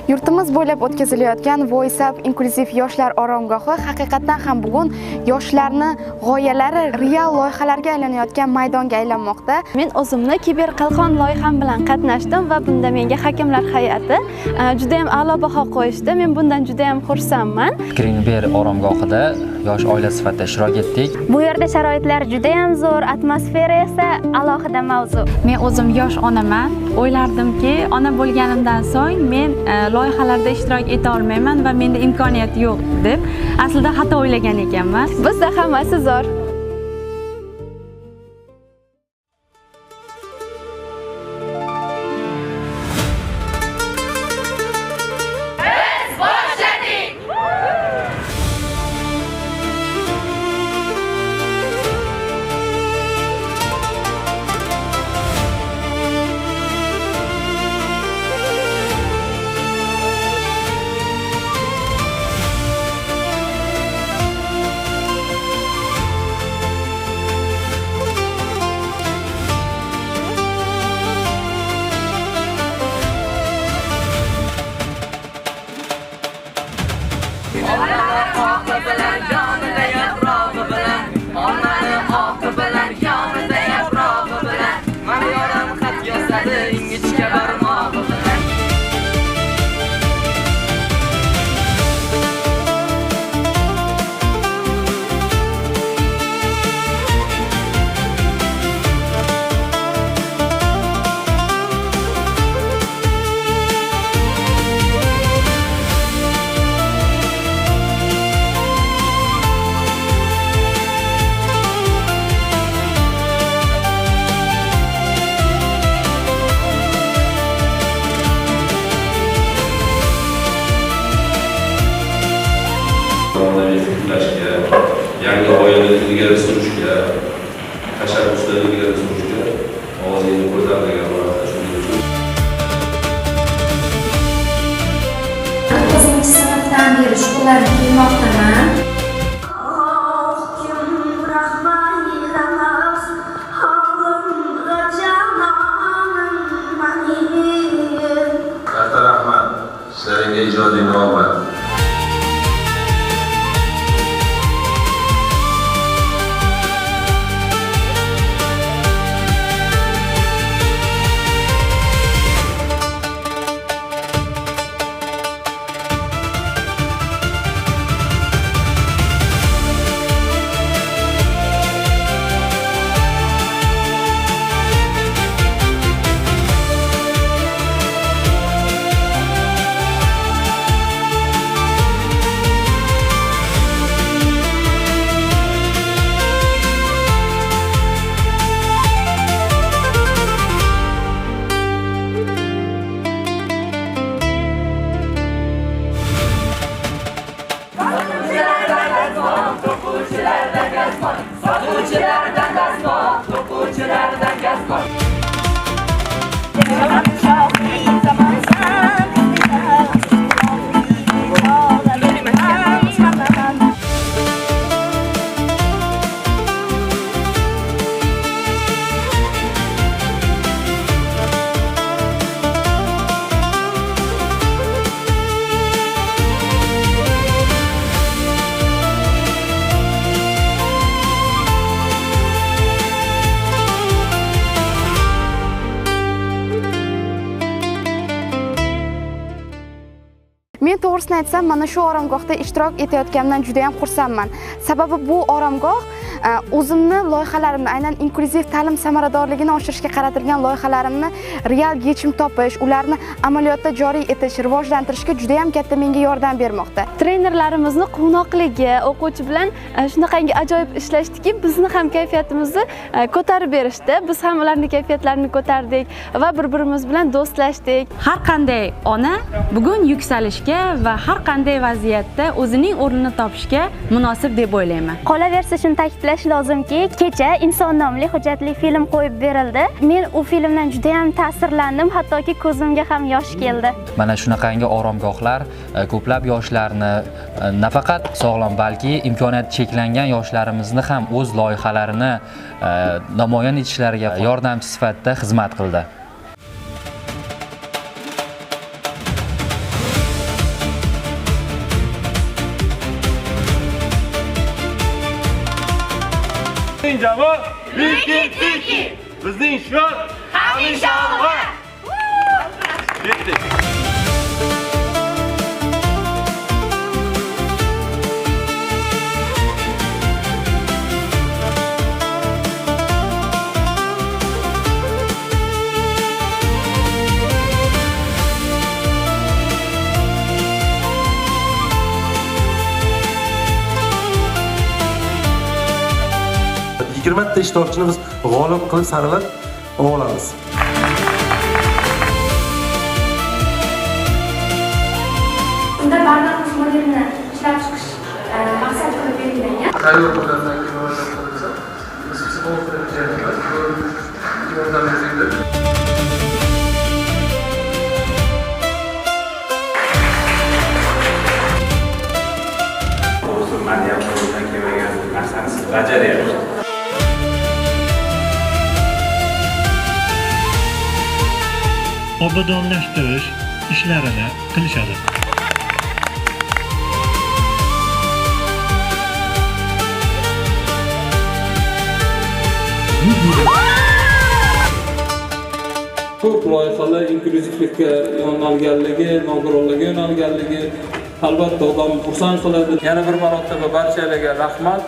Yurtimiz bo'ylab o'tkazilayotgan Voice Up inklyuziv yoshlar oromgohi haqiqatan ham bugun yoshlarni g'oyalari real loyihalarga aylanayotgan maydonga aylanmoqda. Men o'zimni kiberqalqon loyiham bilan qatnashdim va bunda menga hakimlar hay'ati juda ham a'lo baho qo'yishdi. Men bundan juda ham xursandman. Fikringni ber oromgohida yosh oila sifatida ishtirok etdik. Bu yerda sharoitlar juda ham zo'r, atmosfera esa alohida mavzu. Men o'zim yosh onaman. O'ylardimki, ona bo'lganimdan so'ng men loyihalarda ishtirok eta olmayman va menda imkoniyat yo'q deb aslida xato o'ylagan ekanman. Bizda hammasi zo'r. yangi g'oyalarni ilgari surishga, tashabbuslarni ilgari surishga ovozingni ko'taradigan bo'ladi. Shuning uchun To'qqizinchi sinfdan beri shug'ullanib kelmoqdaman. katta rahmat, sizlarga ijodiy omad. Men to'g'risini aytsam, mana shu oromgohda ishtirok etayotganimdan juda ham xursandman. Sababi bu oromgoh o'zimni loyihalarimni, aynan inklyuziv ta'lim samaradorligini oshirishga qaratilgan loyihalarimni real yechim topish, ularni amaliyotda joriy etish, rivojlantirishga juda ham katta menga yordam bermoqda. Trenerlarimizni quvnoqligi, o'quvchi bilan shunaqangi ajoyib ishlashdiki, bizni ham kayfiyatimizni ko'tarib berishdi. Biz ham ularning kayfiyatlarini ko'tardik va bir-birimiz bilan do'stlashdik. Har qanday ona bugun yuksalishga va har qanday vaziyatda o'zining o'rnini topishga munosib deb o'ylayman. Qolaversa shuni ta'kidlash lozimki, kecha Inson nomli hujjatli film qo'yib berildi. Men u filmdan juda ham ta'sirlandim, hattoki ko'zimga ham yosh keldi. Mana shunaqangi oromgohlar ko'plab yoshlarni nafaqat sog'lom, balki imkoniyati cheklangan yoshlarimizni ham o'z loyihalarini namoyon etishlariga yordamchi sifatida xizmat qildi. Bizning jamoa Tiki. Bizning shior hamisha olg'a. Ketdik. Ta ishtirokchini biz g'olib qilib saralab olamiz. Unda barnamuz modelini ishlab chiqish maqsad qilib belgilangan. Tayyor bo'lgandan keyin o'ylab qo'yilsa, biz psixologlar yordam beraylik. O'zi madaniy qo'ldan kelmagan narsani siz bajaryapsiz. obodonlashtirish ishlarini qilishadi. Ko'p loyihalar inkluzivlikka yo'nalganligi, nogironlarga yo'nalganligi albatta odamni xursand qiladi. Yana bir marotaba barchalarga rahmat.